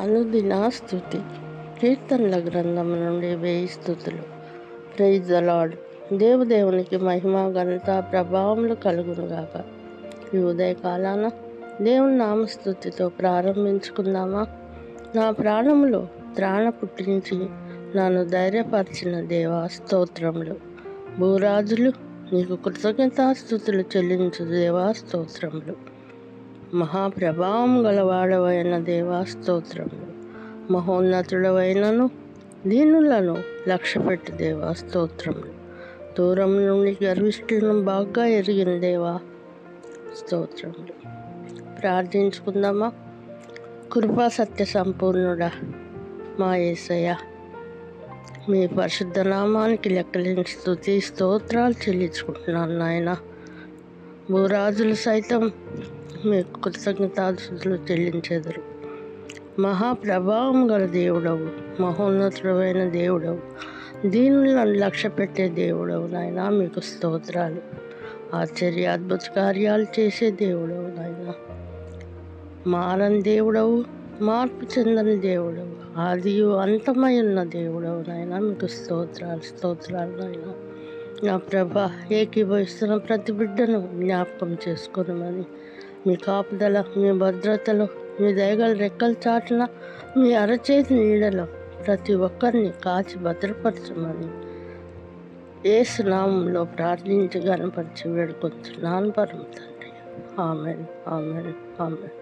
అనుదిన స్తుతి. కీర్తనల గ్రంథం నుండి 1000 స్తుతులు. Praise the lord. దేవునికి మహిమ, ఘనత, ప్రభావములు కలుగునుగాక. ఈ ఉదయకాలాన దేవుని నామస్తుతితో ప్రారంభించుకుందామా? నా ప్రాణములో త్రాణ పుట్టించి నన్ను ధైర్యపరిచిన దేవా స్తోత్రములు. భూరాజులు నీకు కృతజ్ఞతాస్తుతులు చెల్లించు దేవా స్తోత్రములు. మహాప్రభావం గలవాడవైన దేవా స్తోత్రములు. మహోన్నతుడవైనను దీనులను లక్ష్యపెట్టి దేవా స్తోత్రములు. దూరం నుండి గర్విష్ఠులను బాగా ఎరిగిన దేవా స్తోత్రములు. ప్రార్థించుకుందామా? కృపా సత్య సంపూర్ణుడా మా యేసయ్య, మీ పరిశుద్ధ నామానికి లెక్కలేని స్తుతి స్తోత్రాలు చెల్లించుకుంటున్నాను నాయన. భూరాజులు సైతం మీకు కృతజ్ఞతాస్తుతులు చెల్లించెదరు. మహాప్రభావం గల దేవుడవు, మహోన్నతుడమైన దేవుడవు, దీనులను లక్ష్య పెట్టే దేవుడవు నాయన. మీకు స్తోత్రాలు. ఆశ్చర్య అద్భుత కార్యాలు చేసే దేవుడవు నాయన. మారని దేవుడవు, మార్పు చెందని దేవుడవు, ఆదియు అంతమై ఉన్న దేవుడవు నాయన. మీకు స్తోత్రాలు నాయన. నా ప్రభ, ఏకీభవిస్తున్న ప్రతి బిడ్డను జ్ఞాపకం చేసుకోనమని, మీ కాపుదల, మీ భద్రతలో, మీ దయగల రెక్కల చాటున, మీ అరచేతి నీడలో ప్రతి ఒక్కరిని కాచి భద్రపరచమని యేసు నామంలో ప్రార్థించి గణపరిచి వేడుకొంచున్నాను పరమ తండ్రి. Amen, amen, amen.